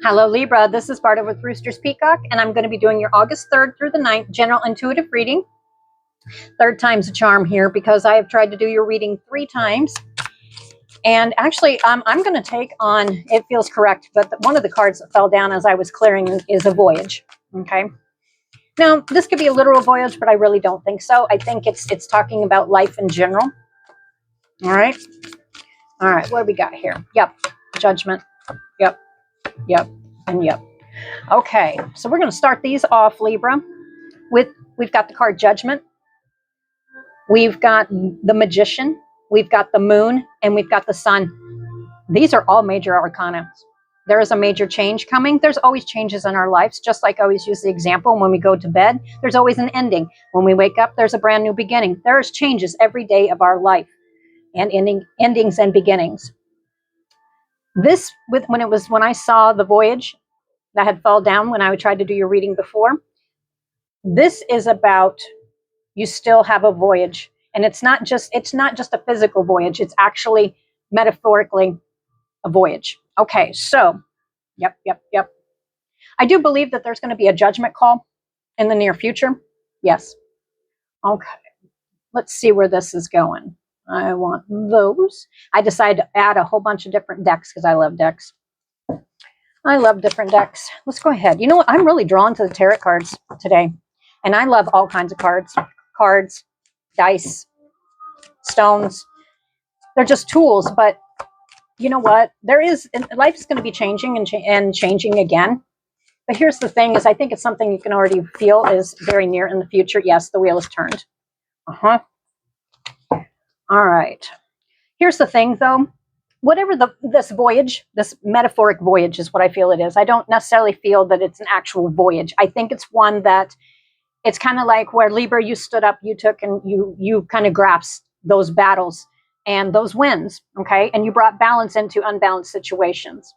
Hello, Libra. This is Barta with Roosters, Peacock, and I'm going to be doing your August 3rd through the 9th general intuitive reading. Third time's a charm here because I have tried to do your reading 3 times. And actually, I'm going to take on, it feels correct, but one of the cards that fell down as I was clearing is a voyage. Okay. Now, this could be a literal voyage, but I really don't think so. I think it's talking about life in general. All right. All right. What do we got here? Yep. Judgment. Yep. Yep. And yep. Okay, so we're going to start these off, Libra, we've got the card Judgment, we've got the Magician, we've got the Moon, and we've got the Sun. These are all major arcana. There is a major change coming. There's always changes in our lives, just like I always use the example when we go to bed. There's always an ending. When we wake up, there's a brand new beginning. There's changes every day of our life, and endings and beginnings. This, when I saw the voyage that had fall down when I tried to do your reading before, this is about you still have a voyage, and it's not just a physical voyage, it's actually metaphorically a voyage. Okay, so yep. I do believe that there's going to be a judgment call in the near future. Yes. Okay, let's see where this is going. I want those. I decided to add a whole bunch of different decks because I love decks. I love different decks. Let's go ahead. You know what? I'm really drawn to the tarot cards today. And I love all kinds of cards. Cards, dice, stones. They're just tools. But you know what? Life is going to be changing and changing again. But here's the thing is I think it's something you can already feel is very near in the future. Yes, the wheel is turned. All right. Here's the thing, though. Whatever this voyage, this metaphoric voyage is what I feel it is. I don't necessarily feel that it's an actual voyage. I think it's one that it's kind of like where Libra, you stood up, you took, and you kind of grasped those battles and those wins, okay? And you brought balance into unbalanced situations,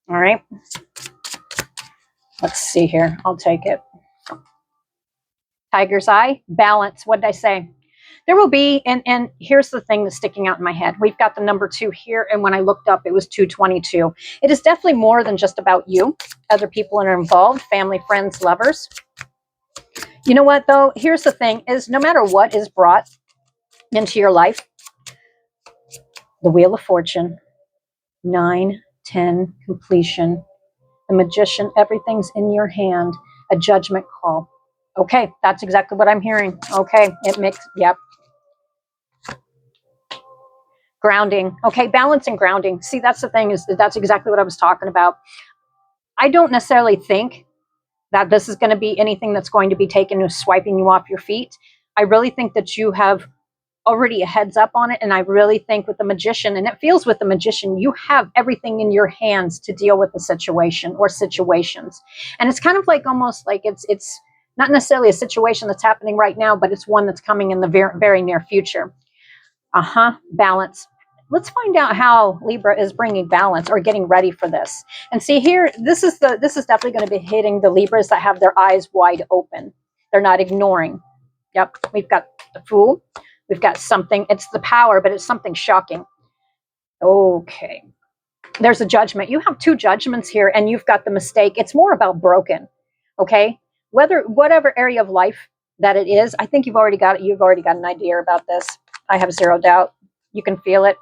all right? Let's see here. I'll take it. Tiger's eye, balance. What did I say? There will be, and here's the thing that's sticking out in my head. We've got the number 2 here, and when I looked up, it was 222. It is definitely more than just about you. Other people are involved, family, friends, lovers. You know what, though? Here's the thing, is no matter what is brought into your life, the Wheel of Fortune, 9, 10, completion, the Magician, everything's in your hand, a judgment call. Okay, that's exactly what I'm hearing. Okay, it makes, yep. Grounding. Okay, balance and grounding. See, that's the thing, is that's exactly what I was talking about. I don't necessarily think that this is going to be anything that's going to be taken and swiping you off your feet. I really think that you have already a heads up on it. And I really think with the Magician, and it feels with the Magician, you have everything in your hands to deal with the situation or situations. And it's kind of like almost like it's not necessarily a situation that's happening right now, but it's one that's coming in the very, very near future. Balance. Let's find out how Libra is bringing balance or getting ready for this. And see here, this is definitely going to be hitting the Libras that have their eyes wide open. They're not ignoring. Yep, we've got the Fool. We've got something. It's the Power, but it's something shocking. Okay. There's a Judgment. You have 2 judgments here, and you've got the Mistake. It's more about broken. Okay. Whatever area of life that it is, I think you've already got it. You've already got an idea about this. I have zero doubt. You can feel it.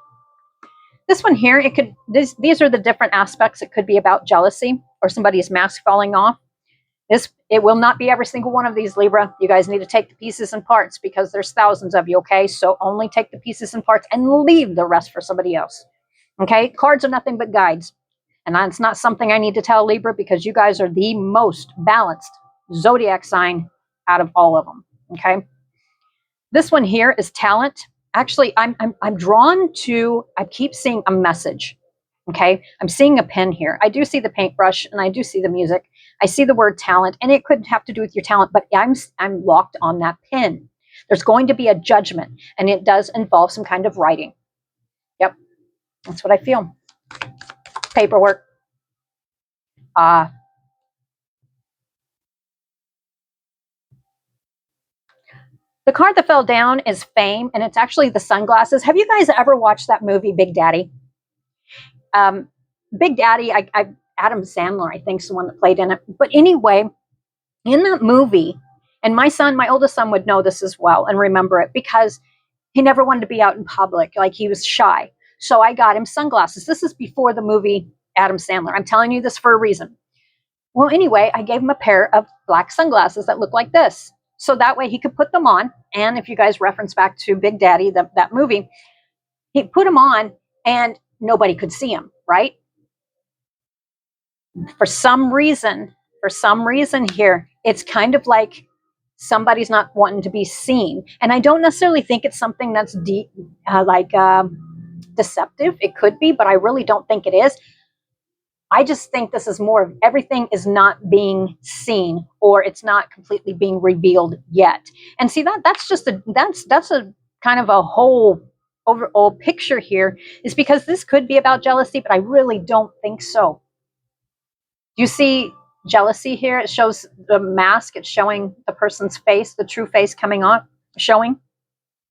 This one here, these are the different aspects. It could be about jealousy or somebody's mask falling off. It will not be every single one of these, Libra. You guys need to take the pieces and parts because there's thousands of you, okay? So only take the pieces and parts and leave the rest for somebody else, okay? Cards are nothing but guides. And that's not something I need to tell Libra because you guys are the most balanced zodiac sign out of all of them, okay? This one here is talent. Actually, I'm drawn to, I keep seeing a message, okay? I'm seeing a pen here. I do see the paintbrush and I do see the music. I see the word talent, and it could have to do with your talent, but I'm locked on that pen. There's going to be a judgment, and it does involve some kind of writing. Yep, that's what I feel. Paperwork. The card that fell down is Fame, and it's actually the sunglasses. Have you guys ever watched that movie, Big Daddy? Big Daddy, Adam Sandler, I think, is the one that played in it. But anyway, in that movie, and my oldest son would know this as well and remember it because he never wanted to be out in public. Like, he was shy. So I got him sunglasses. This is before the movie Adam Sandler. I'm telling you this for a reason. Well, anyway, I gave him a pair of black sunglasses that look like this. So that way he could put them on. And if you guys reference back to Big Daddy, that movie, he put them on and nobody could see him, right? For some reason here, it's kind of like somebody's not wanting to be seen. And I don't necessarily think it's something that's deceptive. It could be, but I really don't think it is. I just think this is more of everything is not being seen, or it's not completely being revealed yet. And see, that's a kind of a whole overall picture here, is because this could be about jealousy, but I really don't think so. You see jealousy here? It shows the mask. It's showing the person's face, the true face coming off, showing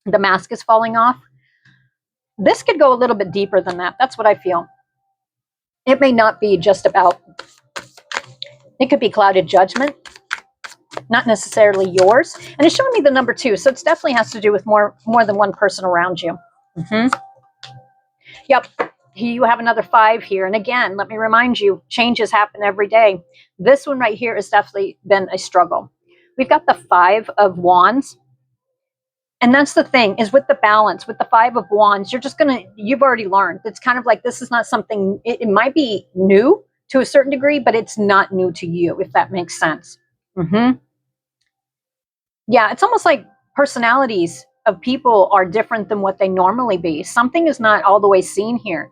the mask is falling off. This could go a little bit deeper than that. That's what I feel. It may not be just about, it could be clouded judgment, not necessarily yours. And it's showing me the number 2. So it definitely has to do with more than one person around you. Yep. You have another 5 here. And again, let me remind you, changes happen every day. This one right here has definitely been a struggle. We've got the 5 of Wands. And that's the thing, is with the balance, with the 5 of Wands, you've already learned. It's kind of like, this is not something, it might be new to a certain degree, but it's not new to you, if that makes sense. Yeah, it's almost like personalities of people are different than what they normally be. Something is not all the way seen here.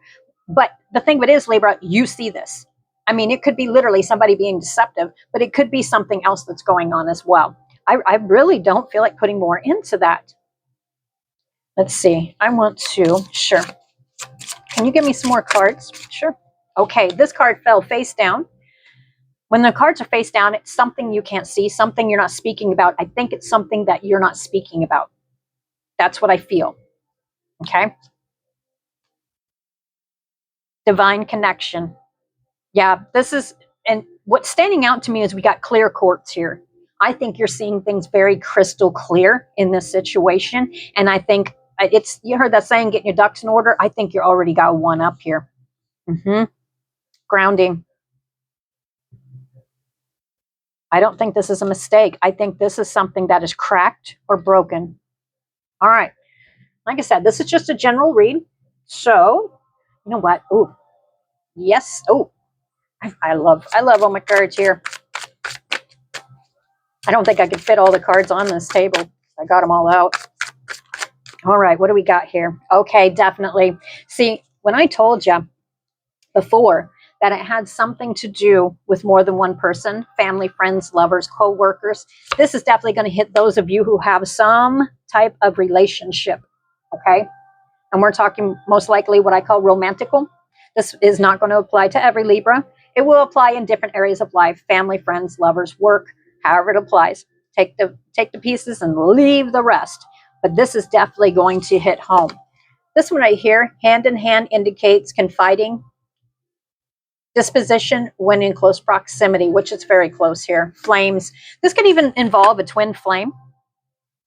But the thing of it is, Libra, you see this. I mean, it could be literally somebody being deceptive, but it could be something else that's going on as well. I really don't feel like putting more into that. Let's see. I want to, sure. Can you give me some more cards? Sure. Okay, this card fell face down. When the cards are face down, it's something you can't see, something you're not speaking about. I think it's something that you're not speaking about. That's what I feel. Okay. Divine connection. Yeah, this is, and what's standing out to me is we got clear quartz here. I think you're seeing things very crystal clear in this situation. And I think you heard that saying, getting your ducks in order. I think you already got one up here. Grounding. I don't think this is a mistake. I think this is something that is cracked or broken. All right. Like I said, this is just a general read. So, you know what? Oh, yes. Oh, I love all my cards here. I don't think I could fit all the cards on this table. I got them all out. All right, what do we got here? Okay, definitely. See, when I told you before that it had something to do with more than one person, family, friends, lovers, co-workers, this is definitely going to hit those of you who have some type of relationship, okay? And we're talking most likely what I call romantical. This is not going to apply to every Libra. It will apply in different areas of life, family, friends, lovers, work, however it applies. Take the pieces and leave the rest. But this is definitely going to hit home. This one right here, hand in hand, indicates confiding, disposition when in close proximity, which is very close here. Flames. This could even involve a twin flame.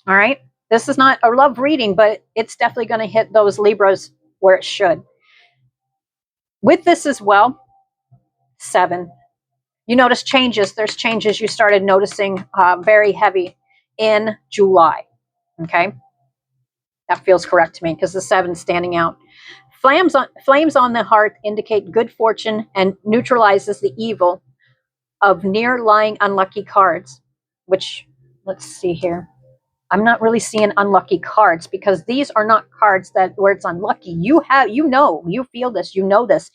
All right. This is not a love reading, but it's definitely going to hit those Libras where it should. With this as well, 7. You notice changes. There's changes you started noticing very heavy in July. Okay. That feels correct to me because the 7 standing out. Flames on the hearth indicate good fortune and neutralizes the evil of near-lying unlucky cards, which, let's see here. I'm not really seeing unlucky cards because these are not cards where it's unlucky. You feel this, you know this.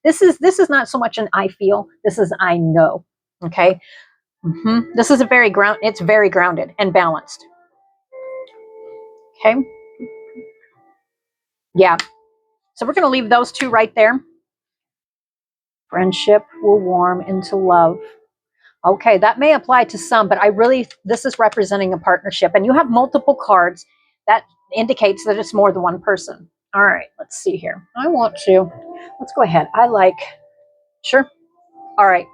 This is not so much an I feel, this is I know. Okay. This is it's very grounded and balanced. Okay. Yeah. So we're going to leave those 2 right there. Friendship will warm into love. Okay, that may apply to some, but this is representing a partnership. And you have multiple cards. That indicates that it's more than one person. All right, let's see here. Let's go ahead. Sure. All right,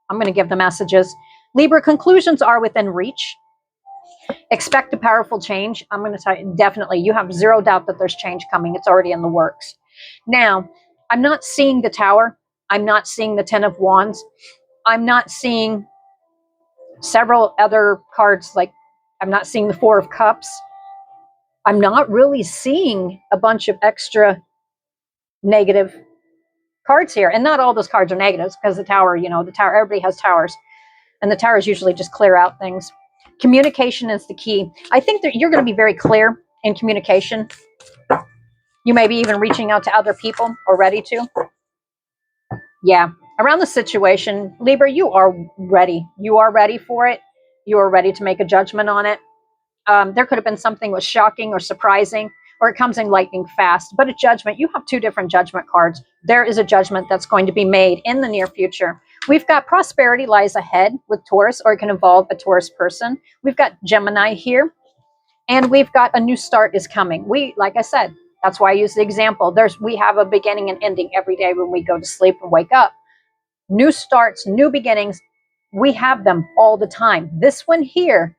I'm going to give the messages. Libra, conclusions are within reach. Expect a powerful change. I'm going to tell you, definitely, you have zero doubt that there's change coming. It's already in the works. Now, I'm not seeing the Tower. I'm not seeing the Ten of Wands. I'm not seeing several other cards, like I'm not seeing the Four of Cups. I'm not really seeing a bunch of extra negative cards here. And not all those cards are negatives, because the Tower, the Tower, everybody has towers. And the towers usually just clear out things. Communication is the key. I think that you're going to be very clear in communication. You may be even reaching out to other people, or ready to. Yeah. Around the situation, Libra, you are ready. You are ready for it. You are ready to make a judgment on it. There could have been something was shocking or surprising, or it comes in lightning fast. But a judgment, you have two different judgment cards. There is a judgment that's going to be made in the near future. We've got prosperity lies ahead with Taurus, or it can involve a Taurus person. We've got Gemini here, and we've got a new start is coming. Like I said, that's why I use the example. We have a beginning and ending every day when we go to sleep and wake up. New starts, new beginnings, we have them all the time. This one here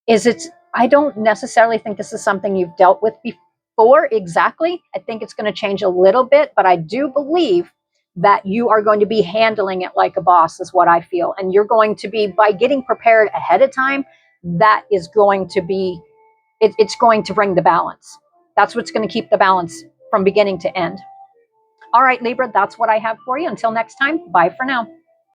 I don't necessarily think this is something you've dealt with before exactly. I think it's going to change a little bit, but I do believe that you are going to be handling it like a boss, is what I feel. And you're going to be, by getting prepared ahead of time, that is going to be, it's going to bring the balance. That's what's going to keep the balance from beginning to end. All right, Libra, that's what I have for you. Until next time, bye for now.